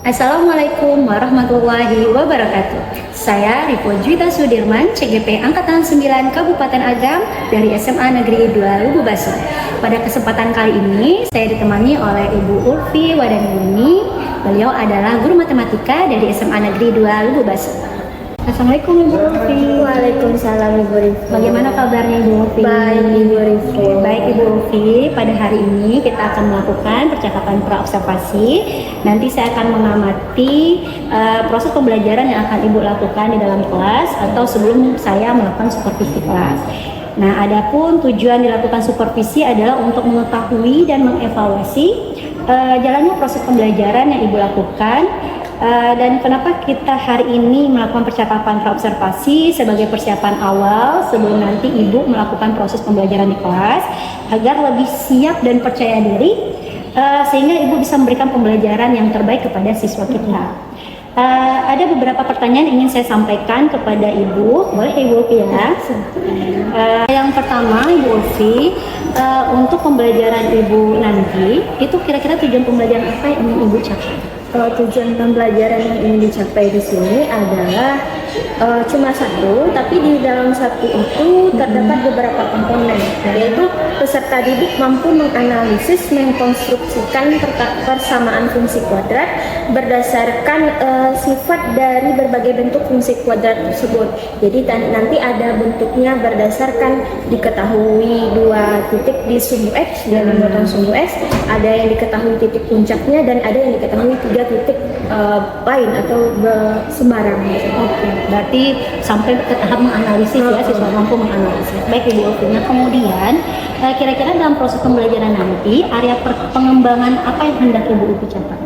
Assalamualaikum warahmatullahi wabarakatuh. Saya Ripo Juwita Sudirman, CGP Angkatan 9 Kabupaten Agam dari SMA Negeri 2 Lububaso. Pada kesempatan kali ini, saya ditemani oleh Ibu Ulfi Wadani. Beliau adalah guru matematika dari SMA Negeri 2 Lububaso. Assalamualaikum Ibu Ulfi. Waalaikumsalam Ibu Rifki. Bagaimana kabarnya Ibu Ulfi? Baik Ibu Rifki. Baik Ibu Ulfi, pada hari ini kita akan melakukan percakapan praobservasi. Nanti saya akan mengamati proses pembelajaran yang akan Ibu lakukan di dalam kelas atau sebelum saya melakukan supervisi kelas. Nah, adapun tujuan dilakukan supervisi adalah untuk mengetahui dan mengevaluasi jalannya proses pembelajaran yang Ibu lakukan. Dan kenapa kita hari ini melakukan percakapan praobservasi sebagai persiapan awal sebelum nanti Ibu melakukan proses pembelajaran di kelas agar lebih siap dan percaya diri sehingga Ibu bisa memberikan pembelajaran yang terbaik kepada siswa kita. Ada beberapa pertanyaan yang ingin saya sampaikan kepada Ibu. Boleh Ibu Ulfi ya? Yang pertama Ibu Ulfi, untuk pembelajaran Ibu nanti itu kira-kira tujuan pembelajaran apa yang ingin Ibu capai? Tujuan pembelajaran yang ingin dicapai di sini adalah cuma satu, tapi di dalam satu itu terdapat beberapa komponen, yaitu peserta didik mampu menganalisis, mengkonstruksikan persamaan fungsi kuadrat berdasarkan sifat dari berbagai bentuk fungsi kuadrat tersebut. Jadi nanti ada bentuknya berdasarkan diketahui dua titik di sumbu X dan memotong sumbu X, ada yang diketahui titik puncaknya dan ada yang diketahui tiga titik lain atau sembarang. Oke, berarti sampai ke tahap menganalisis ya, siswa mampu menganalisis. Baik Ibu Ulfi. Nah, kemudian kira-kira dalam proses pembelajaran nanti area pengembangan apa yang hendak Ibu Ulfi capai?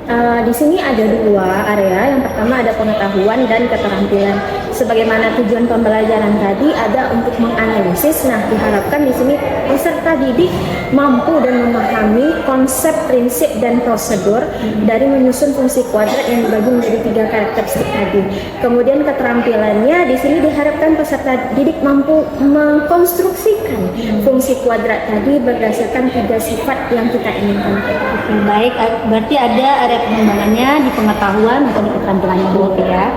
Di sini ada dua area. Yang pertama ada pengetahuan dan keterampilan. Sebagaimana tujuan pembelajaran tadi ada untuk menganalisis. Nah, diharapkan di sini peserta didik mampu dan memahami konsep, prinsip, dan prosedur dari menyusun fungsi kuadrat yang dibagi menjadi tiga karakteristik tadi. Kemudian keterampilannya di sini diharapkan peserta didik mampu mengkonstruksikan fungsi kuadrat tadi berdasarkan tiga sifat yang kita inginkan. Oke, baik, berarti ada area pengembangannya di pengetahuan atau di keterampilannya Bu Ulfi ya.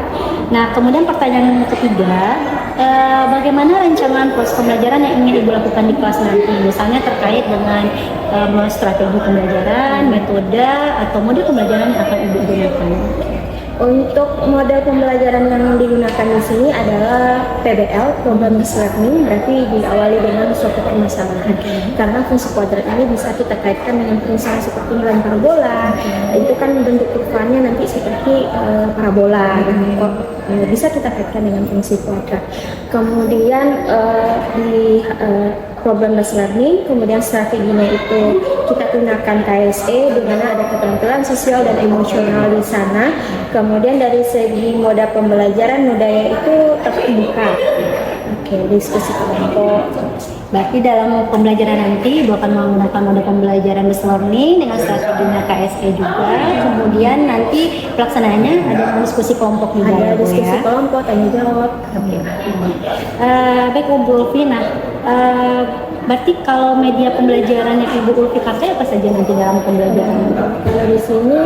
Nah, kemudian pertanyaan yang ketiga, bagaimana rancangan proses pembelajaran yang ingin Ibu lakukan di kelas nanti? Misalnya terkait dengan strategi pembelajaran, metode, atau model pembelajaran yang akan Ibu gunakan. Untuk model pembelajaran yang digunakan di sini adalah PBL, Problem Based Learning, berarti diawali dengan suatu permasalahan. Karena fungsi kuadrat ini bisa kita kaitkan dengan misalnya seperti nilai parabola, itu kan bentuk kurvanya nanti seperti parabola, bisa kita kaitkan dengan fungsi kuadrat. Kemudian di Problem Based Learning, kemudian strateginya itu kita gunakan KSE di mana ada keterampilan sosial dan emosional di sana. Kemudian dari segi moda pembelajaran, modanya itu terbuka. Oke, diskusi kelompok. Berarti dalam pembelajaran nanti Ibu akan menggunakan model pembelajaran based learning dengan strateginya KSE juga. Kemudian nanti pelaksanaannya ada diskusi kelompok juga. Ada diskusi kelompok, tanya jawab. Oke. Baik Ibu Ulfi. Nah, berarti kalau media pembelajaran yang Ibu Ulfi pakai apa saja nanti dalam pembelajaran? Kalau di sini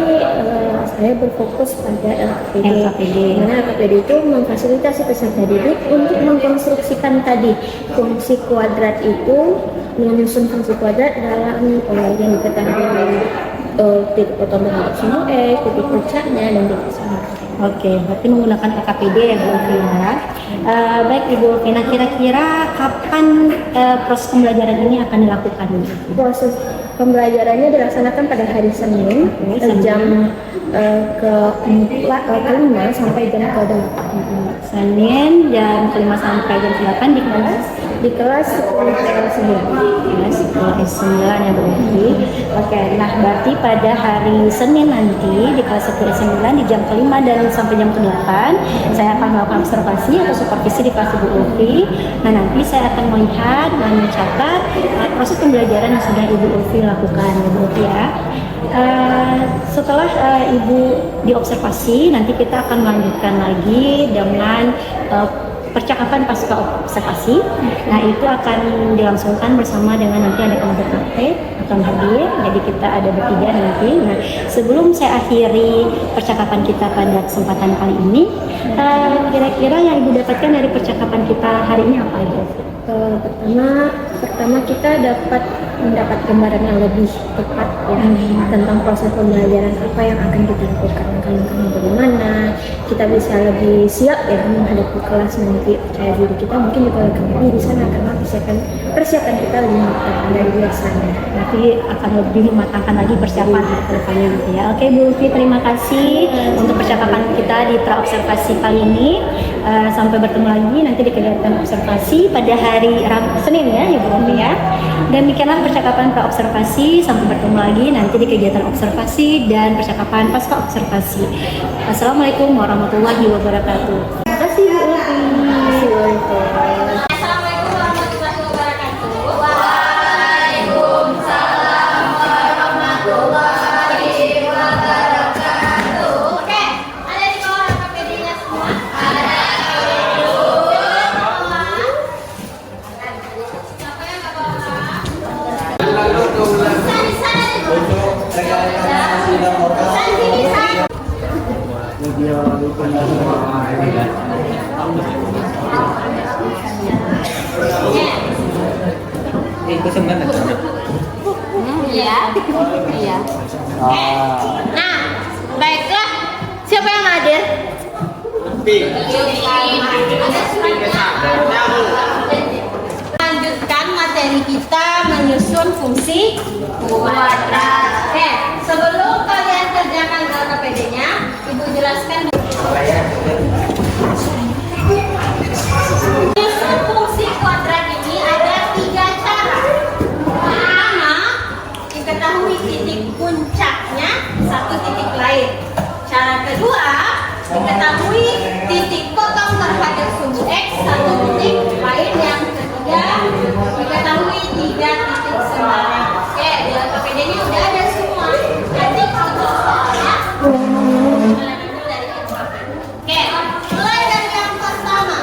saya berfokus pada LKPD. Karena LKPD itu memfasilitasi peserta didik untuk mengkonstruksikan tadi fungsi kuadrat itu, menyusun fungsi kuadrat dalam yang diketahui titik potong sumbu X, titik puncaknya, dan titik semua. Oke, berarti menggunakan LKPD ya Bu Ulfi ya. Baik Ibu Ulfi, nah kira-kira kapan proses pembelajaran ini akan dilakukan? Proses pembelajarannya dilaksanakan pada hari Senin, jam ke-5 sampai jam ke-8. Senin jam ke-5 sampai jam ke-8 di kelas 10 kelas 9 ya berarti. Oke, nah berarti pada hari Senin nanti di kelas 10 9 di jam ke-5 dan sampai jam ke-8 saya akan melakukan observasi atau supervisi di kelas Ibu Ulfi. Nah, nanti saya akan melihat dan mencatat proses pembelajaran yang sudah Ibu Ulfi lakukan Ibu Ulfi ya. Setelah Ibu diobservasi, nanti kita akan melanjutkan lagi dengan percakapan pasca observasi. Nah, itu akan dilangsungkan bersama dengan nanti ada tenaga praktek akan hadir. Jadi kita ada bertiga nanti. Nah, sebelum saya akhiri percakapan kita pada kesempatan kali ini, kira-kira yang Ibu dapatkan dari percakapan kita hari ini apa aja? Pertama kita dapat mendapat gambaran yang lebih tepat ya tentang proses pembelajaran apa yang akan kita lakukan, langkah-langkahnya bagaimana, kita bisa lebih siap ya menghadapi kelas nanti, percaya diri kita mungkin juga lebih di sana karena persiapan kita lebih matang dari biasanya. Nanti akan lebih mematangkan lagi persiapan ke depannya nanti ya. Oke Bu Lutfi, terima kasih untuk percakapan kita di praobservasi kali ini. Sampai bertemu lagi nanti di kegiatan observasi pada hari Senin ya Bu Lutfi ya. Demikianlah percakapan praobservasi, sampai bertemu lagi nanti di kegiatan observasi dan percakapan pasca observasi. Assalamualaikum warahmatullahi wabarakatuh. Terima kasih Bu Lutfi. Assalamualaikum warahmatullahi wabarakatuh. Waalaikumsalam warahmatullahi wabarakatuh. Oke, ada di bawah KPD-nya semua? Ada. Siapa yang nggak bawa? Di sana di bawah. Sini, San. Iya. Iya. Nah, baiklah. Siapa yang hadir? Lanjutkan materi kita menyusun fungsi kuadrat. Oke, sebelum kalian kerjakan KPD-nya, Ibu jelaskan. Menyusun fungsi kuadrat ini ada 3 cara. Pertama, diketahui titik puncaknya satu titik lain. Cara kedua, diketahui titik potong terhadap sumbu X satu titik lain. Yang ketiga, diketahui 3 titik sembarang. Oke, di dalam KPD ini udah ada semua. Nanti untuk soalnya mulai dulu dari yang pertama. Oke, mulai dari yang pertama.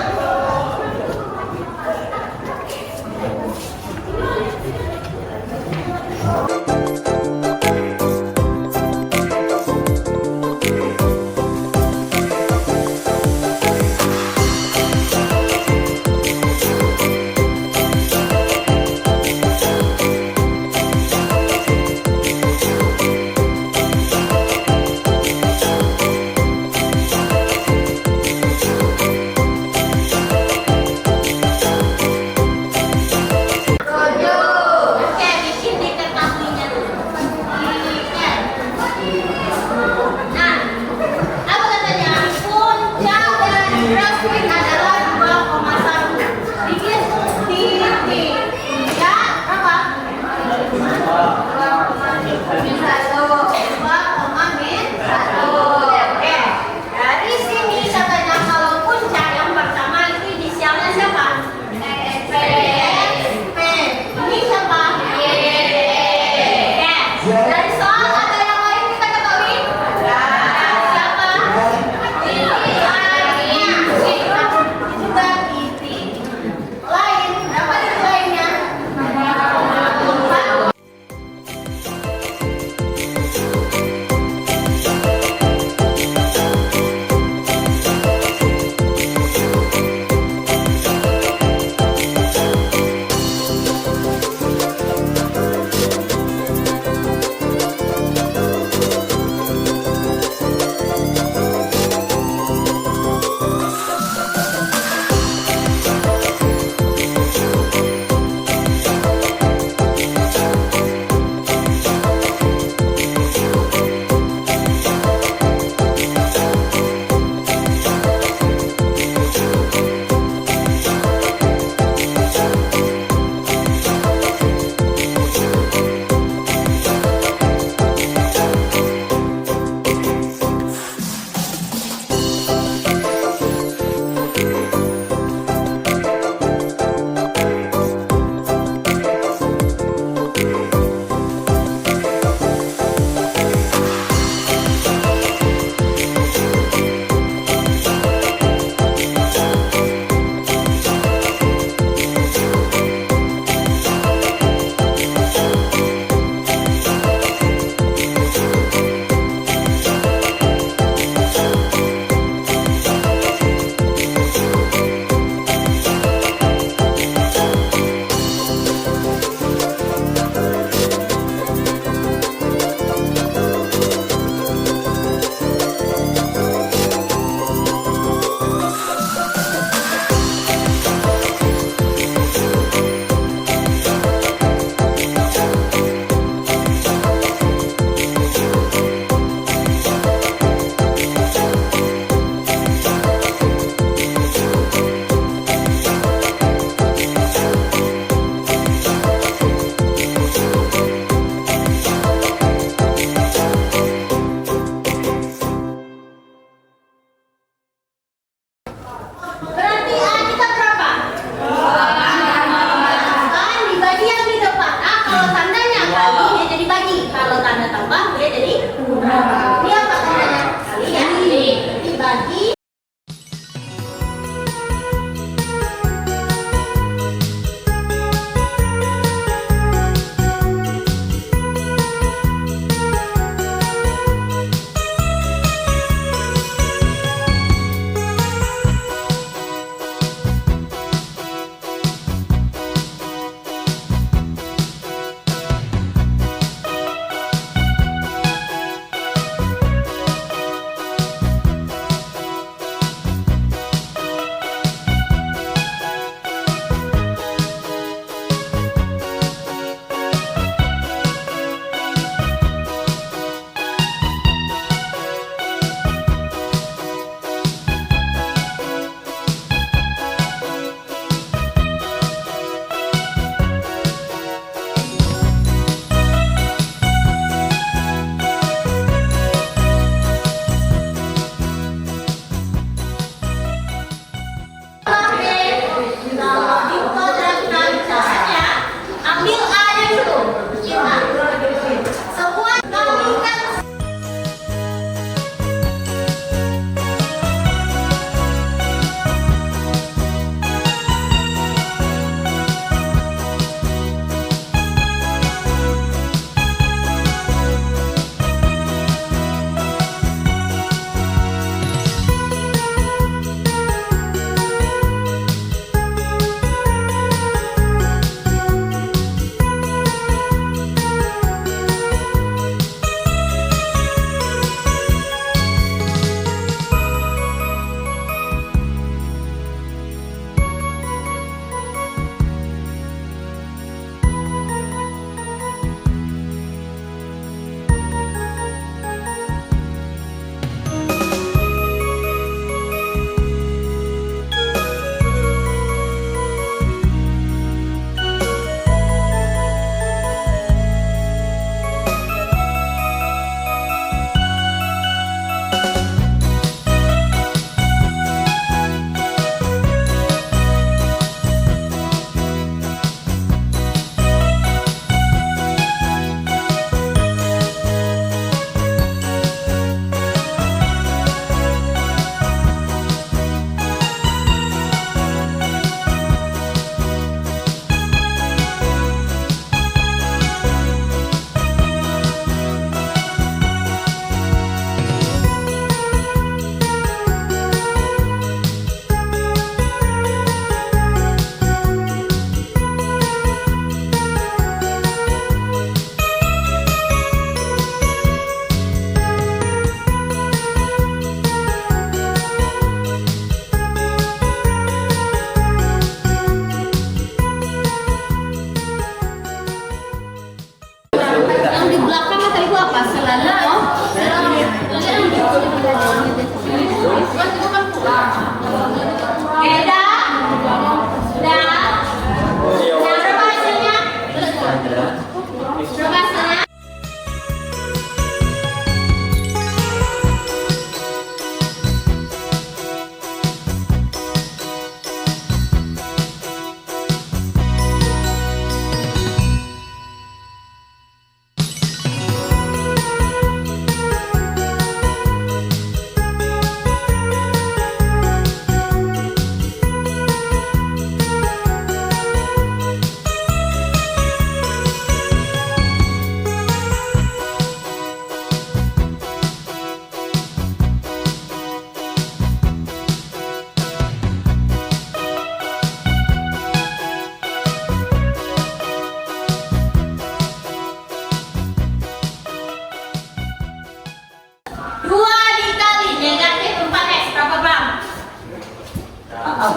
8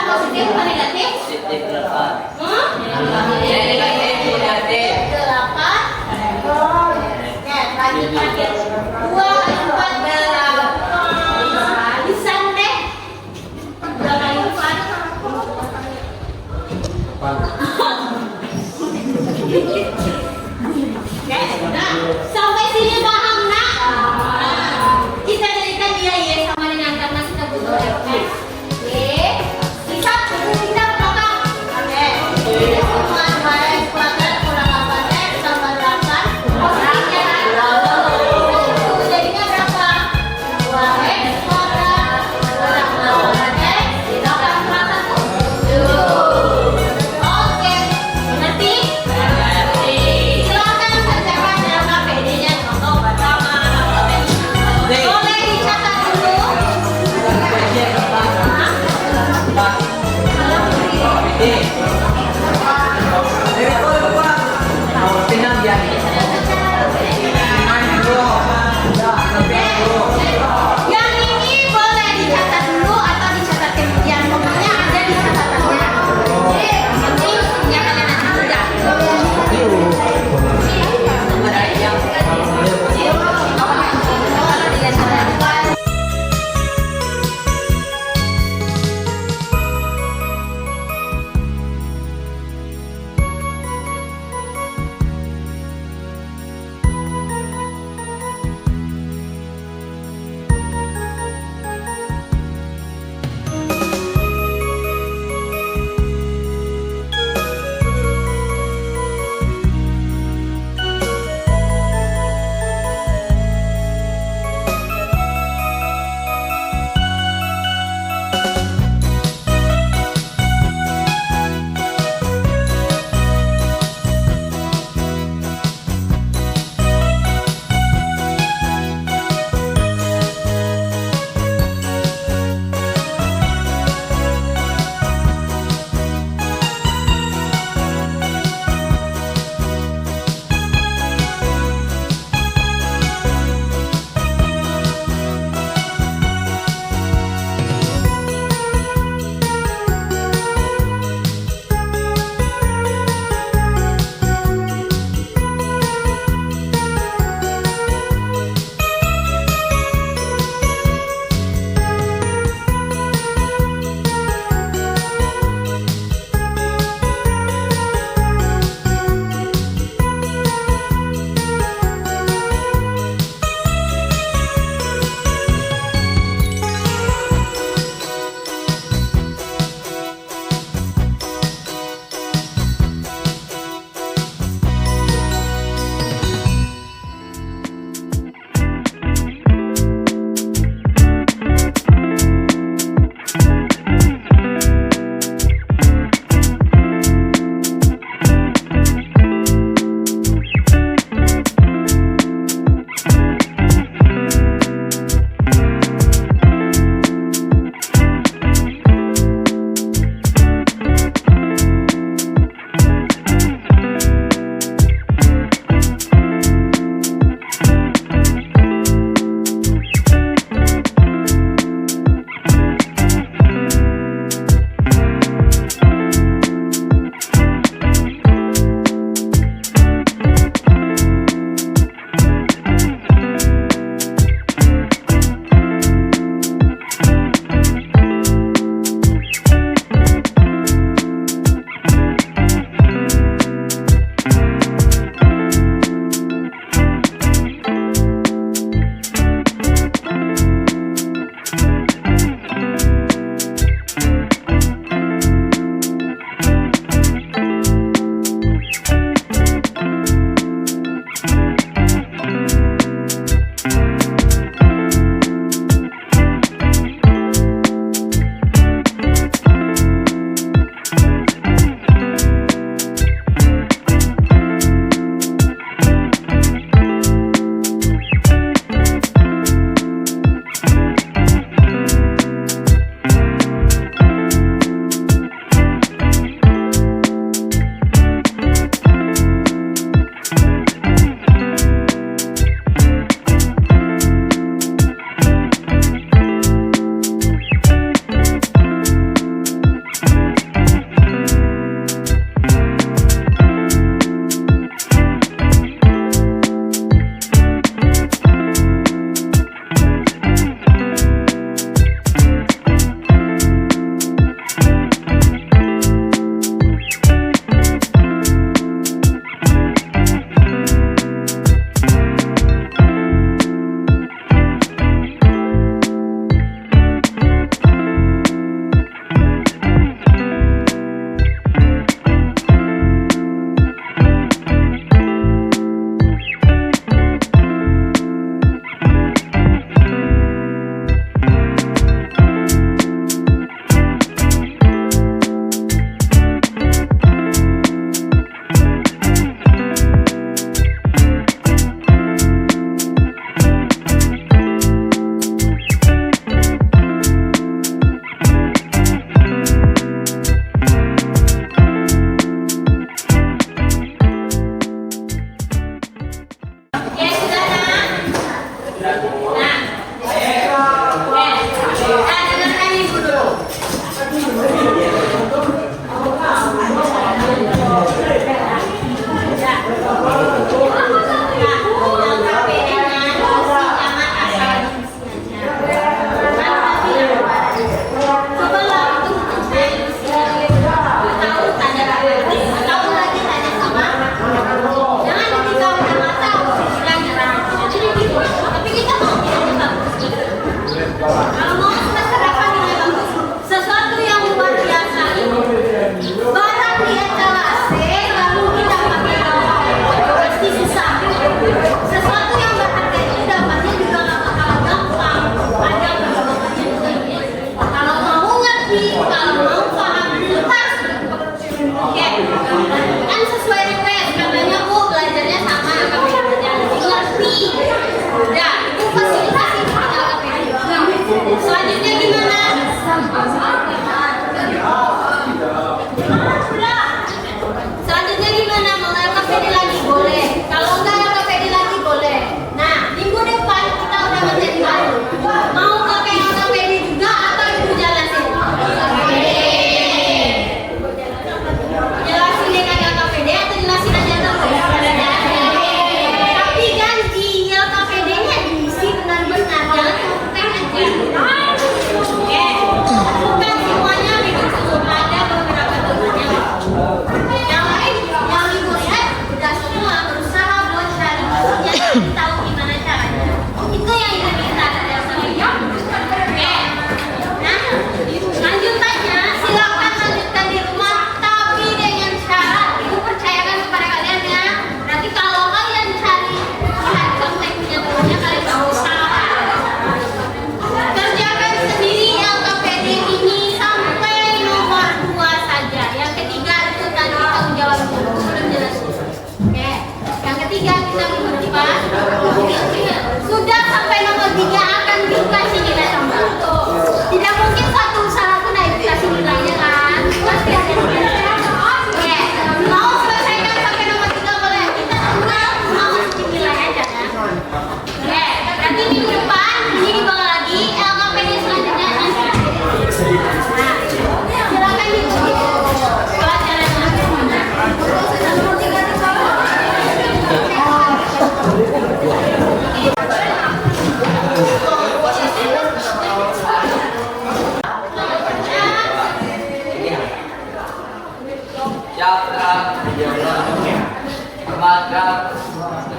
positif atau negatif? Positif 8. Negatif 8. Oke, lagi terakhir. 2 4 8. Bisa deh. Berapa lipat? Oke, nah, sampai sini paham nak? Kita jadikan dia ya sama dengan karena kita butuh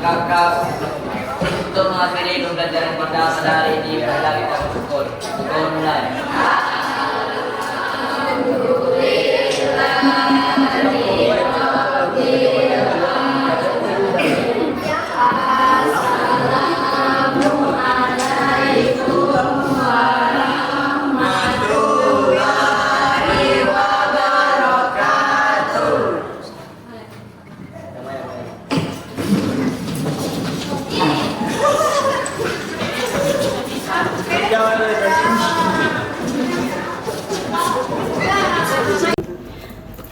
kakak untuk mengakhiri pembelajaran pada hari ini, marilah kita bersyukur. Syukur mulai.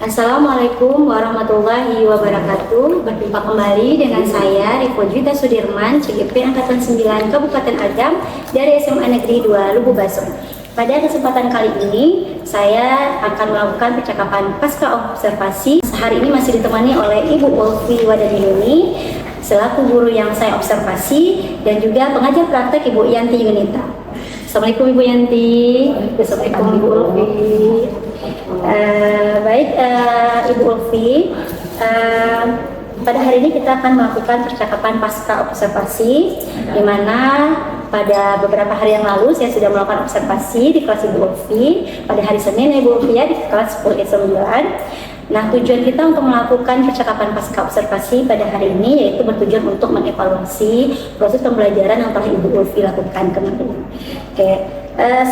Assalamualaikum warahmatullahi wabarakatuh. Berjumpa kembali dengan saya Rifo Juwita Sudirman, CGP Angkatan 9 Kabupaten Agam dari SMA Negeri 2 Lubu Baso. Pada kesempatan kali ini saya akan melakukan percakapan pasca observasi. Hari ini masih ditemani oleh Ibu Ulfi Wadaniluni selaku guru yang saya observasi, dan juga pengajar praktek Ibu Yanti Yunita. Assalamualaikum Ibu Yanti. Assalamualaikum Ibu Ulfi. Baik, Ibu Ulfi, pada hari ini kita akan melakukan percakapan pasca observasi, di mana pada beberapa hari yang lalu saya sudah melakukan observasi di kelas Ibu Ulfi pada hari Senin, Ibu Ulfi, ya, di kelas 10-9. Nah, tujuan kita untuk melakukan percakapan pasca observasi pada hari ini yaitu bertujuan untuk mengevaluasi proses pembelajaran yang telah Ibu Ulfi lakukan kemarin. Oke,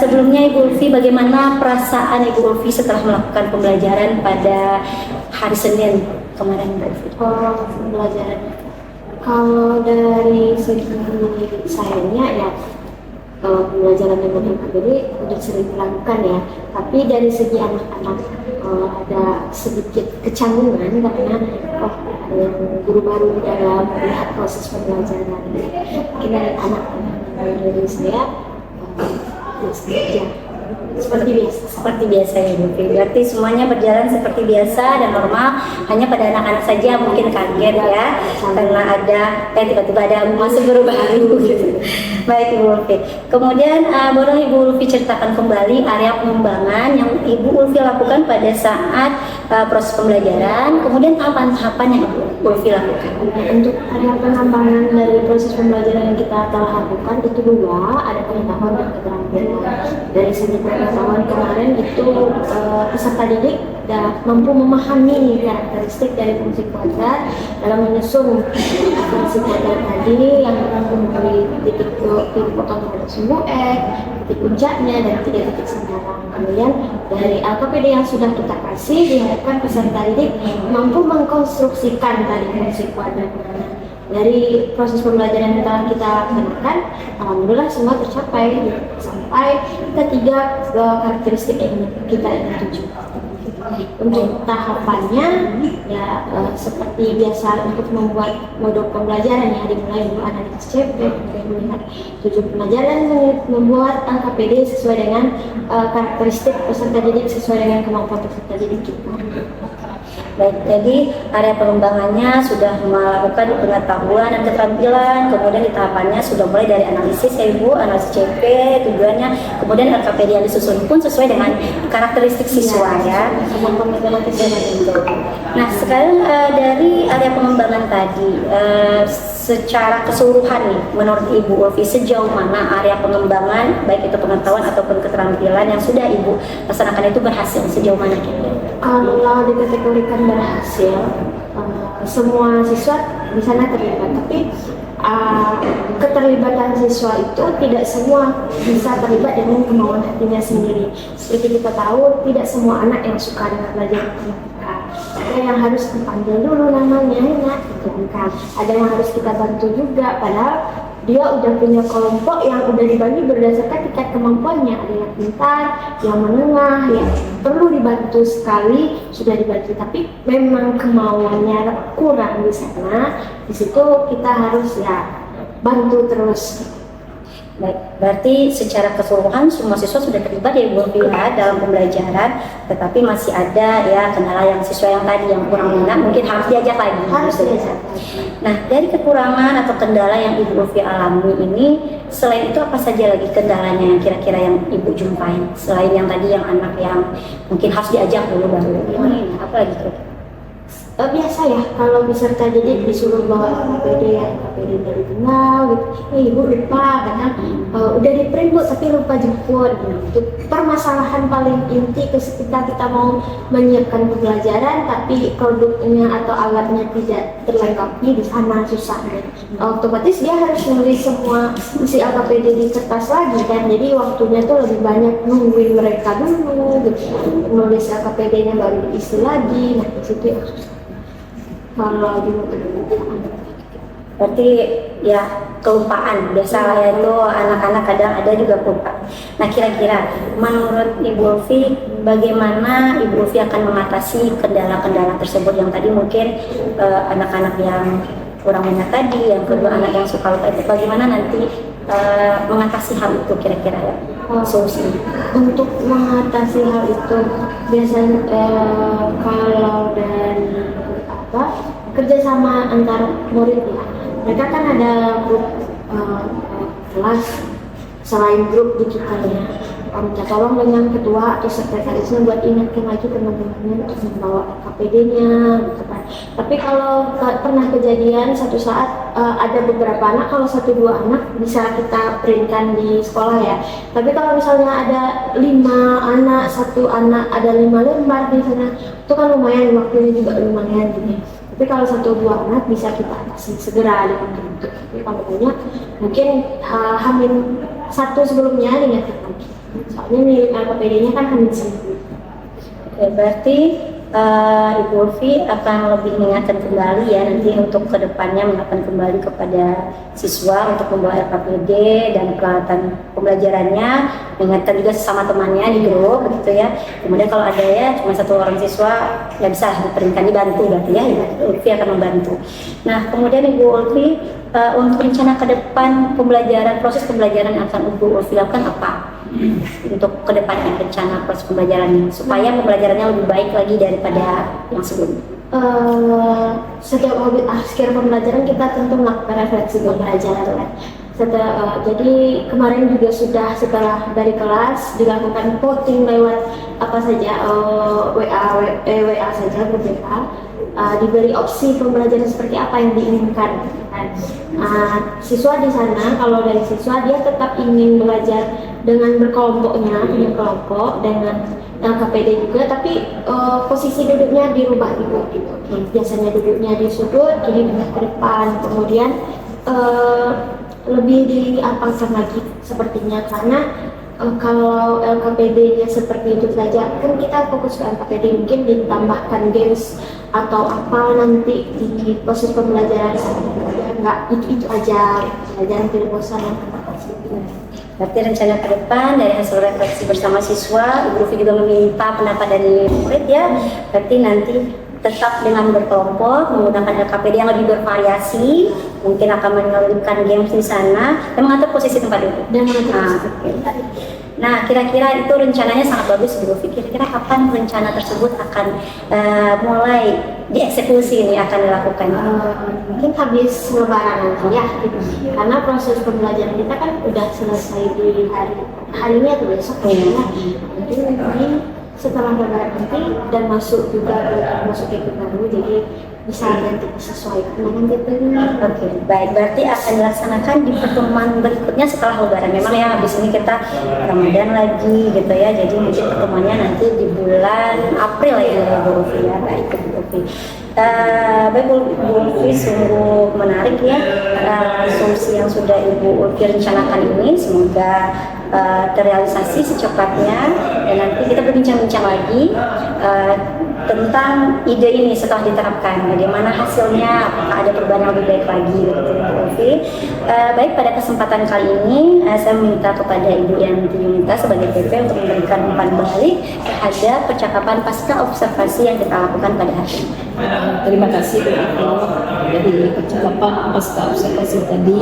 sebelumnya Ibu Ulfi, bagaimana perasaan Ibu Ulfi setelah melakukan pembelajaran pada hari Senin kemarin, Ibu Ulfi? Pembelajaran. Kalau dari segi sayanya ya, pembelajaran dengan MKBD udah sering dilakukan ya, tapi dari segi anak-anak ada sedikit kecanggungan karena ada yang guru baru dalam melihat proses pembelajaran. Mungkin dari anak-anak dari saya ya, seperti biasa ya Bu. Berarti semuanya berjalan seperti biasa dan normal, hanya pada anak-anak saja mungkin kaget ya karena ada tiba-tiba ada masuk guru baru gitu. Baik Ibu Ulfi. Kemudian boleh Ibu Ulfi ceritakan kembali area pengembangan yang Ibu Ulfi lakukan pada saat proses pembelajaran, kemudian tahapan-tahapan yang Ibu Ulfi lakukan. Untuk area pengembangan dari proses pembelajaran yang kita telah lakukan itu dua, ada pengetahuan dan keterampilan. Dari segi pengetahuan kemarin itu peserta didik sudah mampu memahami karakteristik dari fungsi kuadrat dalam menyusun fungsi kuadrat tadi yang memberi titik potong terhadap sumbu X, titik puncaknya, dan 3 titik sembarang. Kemudian dari LKPD yang sudah kita kasih, diharapkan peserta didik mampu mengkonstruksikan tadi fungsi kuadrat. Dari proses pembelajaran yang telah kita lakukan, alhamdulillah semua tercapai sampai ketiga karakteristik yang kita ingin tuju. Untuk tahapannya ya seperti biasa untuk membuat modul pembelajaran ya, dimulai dari analisis CP, kemudian melihat tujuan pembelajaran, membuat LKPD sesuai dengan karakteristik peserta didik sesuai dengan kemampuan peserta didik kita. Baik, jadi area pengembangannya sudah melakukan pengetahuan dan keterampilan, kemudian di tahapannya sudah mulai dari analisis ya Ibu, analisis CP tujuannya, kemudian LKPD yang disusun pun sesuai dengan karakteristik siswa ya. Nah, sekarang dari area pengembangan tadi, secara keseluruhan nih, menurut Ibu Ulfi sejauh mana area pengembangan baik itu pengetahuan ataupun keterampilan yang sudah Ibu laksanakan itu berhasil, sejauh mana kira-kira? Kalau dikategorikan berhasil, semua siswa di sana terlibat, tapi keterlibatan siswa itu tidak semua bisa terlibat dengan kemauan hatinya sendiri. Seperti kita tahu, tidak semua anak yang suka dengan belajar matematika. Ada yang harus dipanggil dulu namanya, gitu kan. Ada yang harus kita bantu juga, padahal dia udah punya kelompok yang udah dibagi berdasarkan tingkat kemampuannya. Ada yang pintar, yang menengah, yang perlu dibantu sekali sudah dibantu, tapi memang kemauannya kurang di sana. Di situ kita harus ya bantu terus. Baik, berarti secara keseluruhan semua siswa sudah terlibat ya Ibu Ulfi dalam pembelajaran, tetapi masih ada ya kendala yang siswa yang tadi yang kurang minat, mungkin harus diajak lagi. Harus diajak. Nah, dari kekurangan atau kendala yang Ibu Ulfi alami ini, selain itu apa saja lagi kendalanya yang kira-kira yang Ibu jumpai? Selain yang tadi yang anak yang mungkin harus diajak dulu baru ini, apa lagi kira-kira? biasa ya kalau peserta didik disuruh bawa KPD ya, KPD dari kenal gitu. Ibu lupa karena udah di print Bu tapi lupa jemput gitu. Permasalahan paling inti ketika kita mau menyiapkan pembelajaran tapi produknya atau alatnya tidak terlengkapi di sana susah gitu. Otomatis dia harus nulis semua isi KPD di kertas lagi kan, jadi waktunya tuh lebih banyak nungguin mereka dulu gitu. Nulis KPD-nya baru diisi lagi, nah itu ya susah. Kalau di berarti ya kelupaan biasa itu anak-anak kadang ada juga lupa. Nah kira-kira menurut Ibu Ulfi bagaimana Ibu Ulfi akan mengatasi kendala-kendala tersebut yang tadi mungkin anak-anak yang kurang banyak tadi, yang kedua anak yang suka lupa itu bagaimana nanti mengatasi hal itu kira-kira ya solusi untuk mengatasi hal itu biasanya kalau dari kerjasama antar murid ya, mereka kan ada grup kelas selain grup digitalnya, minta tolong dengan ketua atau sekretarisnya buat ingatkan lagi teman-temannya untuk membawa KPD-nya gitu kan. Tapi kalau pernah kejadian satu saat ada beberapa anak, kalau 1-2 anak bisa kita printkan di sekolah ya, tapi kalau misalnya ada 5 anak, 1 anak ada 5 lembar di sana, itu kan lumayan, waktunya juga lumayan gitu. Tapi kalau 1-2 anak bisa kita atasi segera dengan bentuk. Tapi kalau banyak mungkin hamil 1 sebelumnya diingatkan lagi. Soalnya nih KPD-nya kan hamil 1. Oke, berarti Ibu Ulfi akan lebih mengingatkan kembali ya nanti untuk kedepannya mengingatkan kembali kepada siswa untuk membawa RKPD dan peralatan pembelajarannya, mengingatkan juga sesama temannya di grup begitu ya. Kemudian kalau ada ya cuma 1 orang siswa ya bisa diperinkan dibantu berarti ya, Ibu Ulfi akan membantu. Nah kemudian Ibu Ulfi untuk rencana ke depan pembelajaran, proses pembelajaran yang akan Ibu Ulfi lakukan apa? Untuk kedepannya rencana proses pembelajarannya supaya pembelajarannya lebih baik lagi daripada yang sebelumnya. Setiap akhir pembelajaran kita tentu melakukan refleksi pembelajaran. Jadi kemarin juga sudah setelah dari kelas dilakukan voting lewat apa saja WA saja grup WA, diberi opsi pembelajaran seperti apa yang diinginkan. Siswa di sana kalau dari siswa dia tetap ingin belajar dengan berkelompoknya, punya kelompok dengan KPD juga, tapi posisi duduknya dirubah gitu. Biasanya duduknya di sudut, jadi pindah ke depan, kemudian lebih diapakan lagi sepertinya karena kalau LKPD-nya seperti itu saja kan kita fokus ke LKPD, mungkin ditambahkan games atau apa nanti di proses pembelajaran nggak itu aja, pelajaran tidak bosan yang Berarti rencana ke depan dari hasil refleksi bersama siswa, Ibu Ulfi juga meminta pendapat dari murid ya. Berarti nanti tetap dengan berkelompok menggunakan LKPD yang lebih bervariasi, mungkin akan menyelipkan games di sana dan mengatur posisi tempat duduk. Nah, kira-kira itu rencananya sangat bagus Ibu Ulfi. Kira-kira kapan rencana tersebut akan mulai dieksekusi ini akan dilakukan? Mungkin habis lebaran nanti ya, gitu. Karena proses pembelajaran kita kan udah selesai di hari ini atau besok ya. Mungkin nanti setelah lebaran nanti dan masuk ke baru, jadi bisa nanti disesuaikan dengan jadwalnya. Oke, baik. Berarti akan dilaksanakan di pertemuan berikutnya setelah lebaran. Memang ya habis ini kita Ramadan lagi gitu ya. Jadi mungkin pertemuannya nanti di bulan April ya Bu Ulfi ya. Baik Bu Ulfi. Baik Bu Ulfi, sungguh menarik ya solusi yang sudah Ibu Ulfi rencanakan ini. Semoga terrealisasi secepatnya dan nanti kita berbincang-bincang lagi tentang ide ini setelah diterapkan, bagaimana hasilnya, apakah ada perubahan yang lebih baik lagi gitu. Baik, pada kesempatan kali ini saya meminta kepada Ibu Yanti Yunita sebagai PP untuk memberikan umpan balik terhadap percakapan pasca observasi yang kita lakukan pada hari ini. Terima kasih dari percakapan pasca observasi tadi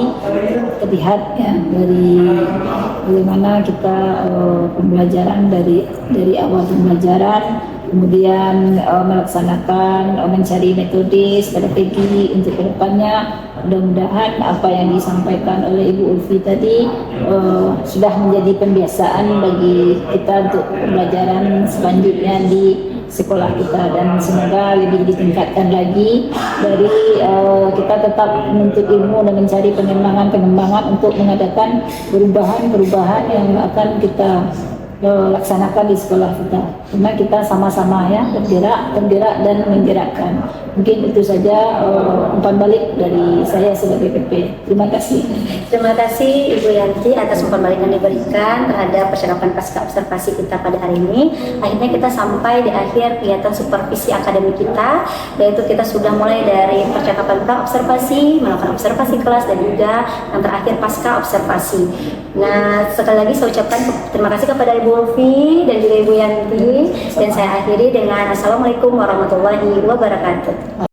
terlihat ya dari bagaimana kita pembelajaran dari awal pembelajaran, kemudian melaksanakan mencari metode strategi untuk kedepannya. Mudah-mudahan apa yang disampaikan oleh Ibu Ulfi tadi sudah menjadi pembiasaan bagi kita untuk pembelajaran selanjutnya di sekolah kita, dan semoga lebih ditingkatkan lagi dari kita tetap menuntut ilmu dan mencari pengembangan untuk mengadakan perubahan yang akan kita laksanakan di sekolah kita, karena kita sama-sama ya tergerak dan menggerakkan. Mungkin itu saja umpan balik dari saya sebagai PP. Terima kasih. Terima kasih Ibu Yanti atas umpan balik yang diberikan terhadap percakapan pasca observasi kita pada hari ini. Akhirnya kita sampai di akhir kegiatan supervisi akademik kita, yaitu kita sudah mulai dari percakapan pra observasi, melakukan observasi kelas, dan juga yang terakhir pasca observasi. Nah, sekali lagi saya ucapkan terima kasih kepada Ibu Ulfi dan juga Ibu Yanti, dan saya akhiri dengan Assalamualaikum warahmatullahi wabarakatuh.